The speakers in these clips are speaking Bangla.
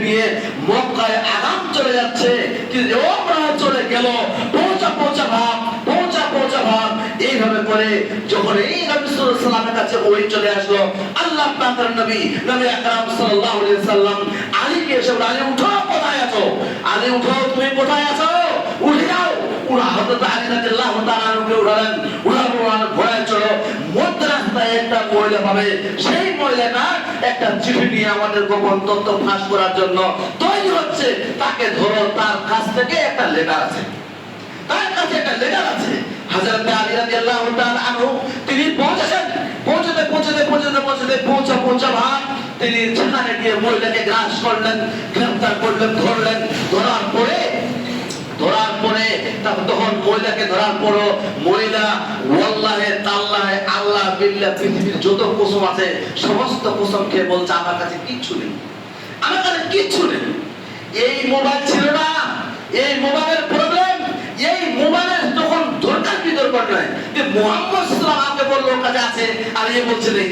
নিয়ে মক্কায় আগাম চলে যাচ্ছে, কিন্তু ওমরা চলে গেল, পৌঁছা ভাব এইভাবে করে যখন এই নবী সাল্লাল্লাহু আলাইহি সাল্লামের কাছে ওই চলে আসলো, আল্লাহ পাকের নবী আকরাম সাল্লাল্লাহু আলাইহি সাল্লাম আলীকে এসে বললেন, আলী উঠো, কোথায় আছো? আলী উঠো, তুমি কোথায় আছো? উঠে যাও। হযরত আলী রাদিয়াল্লাহু তাআলা আনহুকে উঠালেন, ঘোড়ায় চড়ো। মধ্য রাস্তায় একটা মহিলা পাবে, সেই মহিলাটা একটা চিঠি নিয়ে আমাদের গোপন তথ্য ফাঁস করার জন্য তৈরি হচ্ছে, তাকে ধরো। তার কাছ থেকে একটা লেটার আছে, তার কাছে একটা লেটার আছে। হযরত আলী রাদিয়াল্লাহু তাআলা আনহু তিনি পৌঁছা ভাব তিনি সেখানে গিয়ে মহিলাকে গ্রাস করলেন, গ্রেফতার করলেন, ধরলেন। ধরার পরে তখন মহিলাকে ধরার পরও মহিলা ওয়াল্লাহে তাল্লাহে আল্লাহ বিল্লাহ পৃথিবীর যত কসম আছে সমস্ত কসম খেয়ে বলছে, আমার কাছে কিচ্ছু নেই, আমার কাছে কিচ্ছু নেই। এই মোবাইল ছিল না, এই মোবাইলের প্রবলেম, এই মোবাইলের তখন দরকার নয় যে মুহাম্মদ সাল্লাল্লাহু আলাইহি ওয়াসাল্লাম বলল কাছে আছে আর এ বলছে নেই,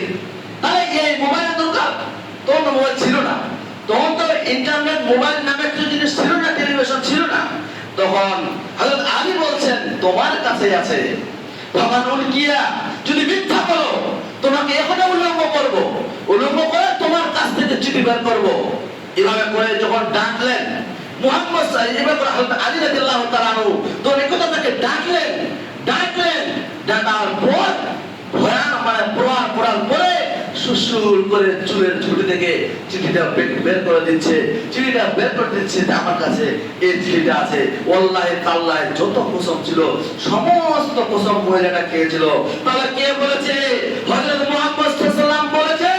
তাহলে এই মোবাইলের দরকার। তখন মোবাইল ছিল না, তখন তো ইন্টারনেট মোবাইল নামে কিছু জিনিস ছিল না, টেলিভিশন ছিল না। তখন হযরত আলী বলছেন, তোমার কাছে আছে, ফামানুল কিয়া, যদি মিথ্যা বলো তোমাকে এখনো উলঙ্গ করব, উলঙ্গ করে তোমার কাছ থেকে চিঠি বের করব। এভাবে করে যখন ডাকলেন মুহাম্মদ হযরত আলী রাদিয়াল্লাহু তাআলা আনহু তো এই কথা তাকে ডাকলেন, ডাকার পর পড়ার পরে সুসুর করে চুলের ঝুঁটি থেকে চিঠিটা বের করে দিচ্ছে, যে আমার কাছে এই চিঠিটা আছে। ওয়াল্লাহি তাআলায় যত কসম ছিল সমস্ত কসম মহিলাটা খেয়েছিল। তাহলে কে বলেছে? হযরত মুহাম্মদ সাল্লাল্লাহু আলাইহি ওয়াসাল্লাম বলেছে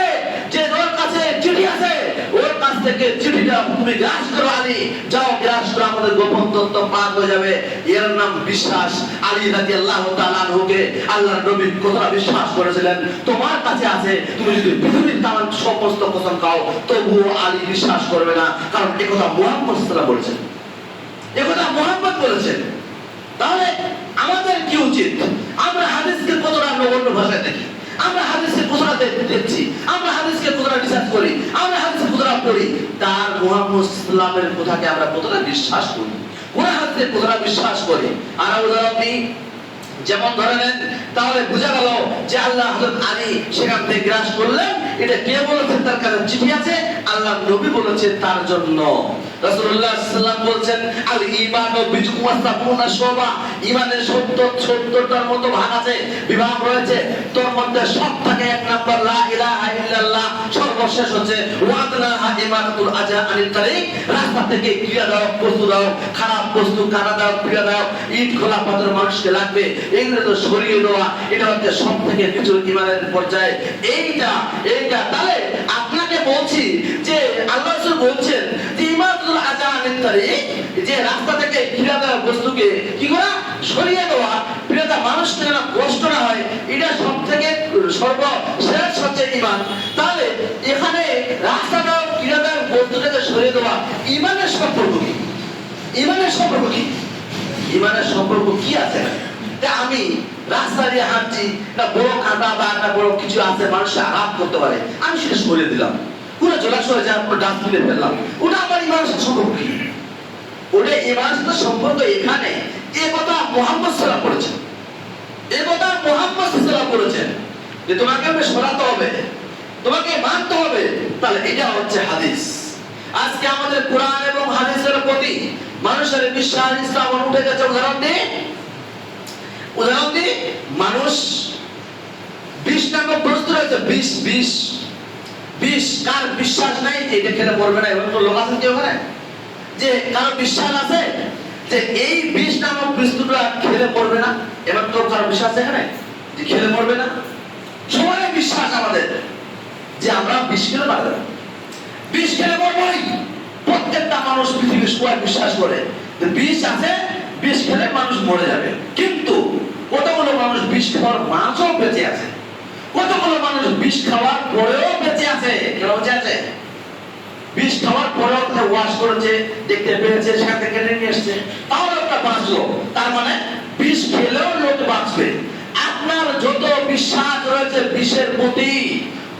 যে ওর কাছে চিঠি আছে, ওর কাছ থেকে চিঠিটা তুমি গ্রাস করো আলী, যাও গ্রাস করো, আমাদের গোপন তথ্য পার হয়ে যাবে। এর নাম বিশ্বাস। আলী রাদিয়াল্লাহু তাআলা আনহুকে আল্লাহর নবী কথা বিশ্বাস করেছিলেন, তোমার কাছে আছে, তুমি যদি পৃথিবীর তামাম সমস্ত কসম খাও তবুও আলী বিশ্বাস করবে না, কারণ এই কথা মুহাম্মদ সাল্লাল্লাহু আলাইহি ওয়াসাল্লাম বলেছেন, এই কথা মুহাম্মদ বলেছেন। তাহলে আমাদের কি উচিত? আমরা হাদিসকে কতটা অন্য ভাষায় দেখি, আমরা হাদিসকে কতটা দেখছি, আমরা হাদিসকে কতটা রিসার্চ করি, আমরা হাদিসকে কতটা পড়ি, তার মুহাম্মদ সাল্লাল্লাহু আলাইহি ওয়াসাল্লামের কথাকে আমরা কতটা বিশ্বাস করি, কোন হাদিসে কতটা বিশ্বাস করি। আর আপনি যেমন ধরে নেন, তাহলে বোঝা গেল যে আল্লাহ হযরত আলী সেখান থেকে গ্রাস করলেন। এটা কে বলেছেন? তার কাছে চিঠি আছে, আল্লাহ নবী বলেছে তার জন্য। রাসূলুল্লাহ সাল্লাল্লাহু আলাইহি ওয়াসাল্লাম বলেছেন, আল ঈমানু বিজুওয়াসাবুনা শুবা, ঈমানের 70টার মতো ভাগ আছে, বিভাগ রয়েছে। তোর মধ্যে সব থেকে এক নাম্বার লা ইলাহা ইল্লাল্লাহ, সর্বশেষ হচ্ছে ওয়াদনাহা ইমানাতুল আজা আনিল তারিক, রাস্তা থেকে ক্রিয়া দাও, বস্তু দাও, খারাপ বস্তু কাটা দাও, ক্রিয়া দাও, ইট খোলা পাথর মানুষকে লাগবে, এইগুলো তো সরিয়ে দেওয়া, এটা হচ্ছে সব থেকে কিছু ঈমানের পর্যায়ে। এইটা তাহলে আপনাকে বলছি যে আল্লাহ রাসূল বলছেন যে ইমানাতুল আজা আনিল তারিক, যে রাস্তা থেকে ক্রিয়া দেওয়া বস্তুকে কি করা, সরিয়ে দেওয়া, ক্রিয়াটা মানুষকে যেন কষ্ট না হয়, এটা সব থেকে সর্বশেষ হচ্ছে ঈমান। তাহলে এখানে রাস্তা দেওয়া, ক্রিয়া দেওয়া বস্তুটাকে সরিয়ে দেওয়া, ঈমানের সম্পর্ক কি? ঈমানের সম্পর্ক কি? ঈমানের সম্পর্ক কি আছে? আমি রাস্তা দিয়ে হাঁটছি, না বড় কাঁটা বা একটা বড় কিছু আছে, মানুষ আঘাত করতে পারে, আমি সেটা সরিয়ে দিলাম, পুরো জলাশয়ে যা ডাস্টবিনে ফেললাম, ওটা আমার ঈমানের সাথে সম্পর্ক কি? ওটা ঈমানের সাথে সম্পর্ক এখানে। এই কথা মুহাম্মদ সাল্লাল্লাহু আলাইহি ওয়াসাল্লাম বলেছেন, এই কথা মুহাম্মদ সাল্লাল্লাহু আলাইহি ওয়াসাল্লাম বলেছেন যে তোমাকে সরাতে হবে, তোমাকে মানতে হবে। তাহলে এটা হচ্ছে হাদিস। আজকে আমাদের কোরআন এবং হাদিসের প্রতি মানুষের বিশ্বাস ইসলাম উঠে গেছে। উদাহরণ দিই, মানুষ 20 নামক বস্তু রয়েছে, 20 কার বিশ্বাস নাই এটা খেলে মরবে না, এমন লোক আছেন কি ওখানে? যে কারো বিশ্বাস আছে যে এই 20 নামক বস্তুটা খেলে মরবে না, এমন তো কারো বিশ্বাস আছে এখানে যে খেলে মরবে না? সবাই বিশ্বাস আমাদের যে আমরা 20 খেলে মারবো না, 20 খেলে মরবই। প্রত্যেকটা মানুষ পৃথিবীর সবাই বিশ্বাস করে যে 20 আছে, 20 খেলে মানুষ মরে যাবে। কিন্তু কতগুলো মানুষ 20 খাওয়ার মাঝও বেঁচে আছে, কতগুলো মানুষ 20 খাওয়ার পরেও বেঁচে আছে। কেন বেঁচে আছে? 20 খাওয়ার পরেও ওয়াশ করেছে, দেখতে পেয়েছে, সেখান থেকে নিয়ে এসছে, তাও একটা বাঁচলো। তার মানে 20 খেলেও লোক বাঁচবে। আপনার যত বিশ্বাস রয়েছে 20-এর প্রতি,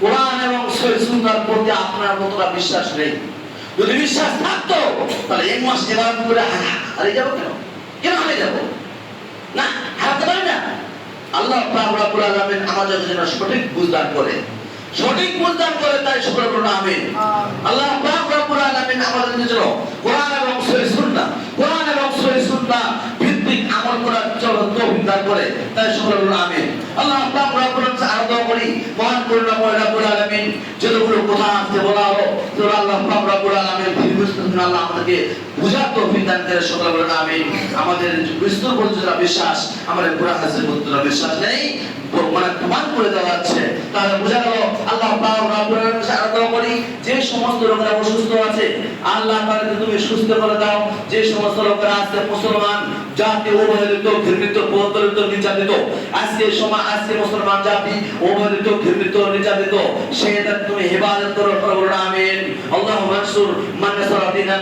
কোরআন এবং সহিহ সুন্নাহর প্রতি আপনার কতটা বিশ্বাস নেই। যদি বিশ্বাস থাকতো তাহলে এক মাস ইবাদত করে হারিয়ে যাবো কেন? কেন হারিয়ে যাবো? না, হারাতে পারি না। আল্লাহ পাক রব্বুল আলামিন আমাদের জন্য সঠিক বুঝদান করে, সঠিক বুঝদান করে, তাই সকলে বলুন আমিন। আল্লাহ পাক রব্বুল আলামিন আমাদের জন্য কোরআন এবং সহিহ সুন্নাহ, কোরআন এবং সহিহ সুন্নাহ ভিত্তিক আমল করার জন্য তৌফিক দান করে, তাই সকলে বলুন আমিন। আল্লাহ পাক রব্বুল আলামিন আরো করি মহান করুণাময় রব্বুল আলামিন যতগুলো কথা আজকে বলা হলো, তো আল্লাহ পাক রব্বুল আলামিন আল্লাহ আমাদেরকে বুঝার তৌফিক দান করে, সকলে বলুন আমিন। আমাদের বিষ্ণুর প্রতি যারা বিশ্বাস, আমাদের কোরআন হাদিসের প্রতি যারা বিশ্বাস নেই, মানে প্রমাণ করে দেওয়া হচ্ছে, তাহলে বোঝা গেল আল্লাহ পাক রব্বুল আলামিন আরাধনা করি যে সমস্ত লোকেরা অসুস্থ আছে আল্লাহ তাআলাকে তুমি সুস্থ করে দাও। যে সমস্ত লোকেরা আজকে মুসলমান জাতি অবহেলিত, ঘৃণিত, প্রতারিত, নির্যাতিত, আজকে সময় আজকে মুসলমান জাতি অবহেলিত, ঘৃণিত, নির্যাতিত, সেটা তুমি হেফাজত করো, আমিন। আল্লাহুম্মা আনসুর মান নাসারা দিনা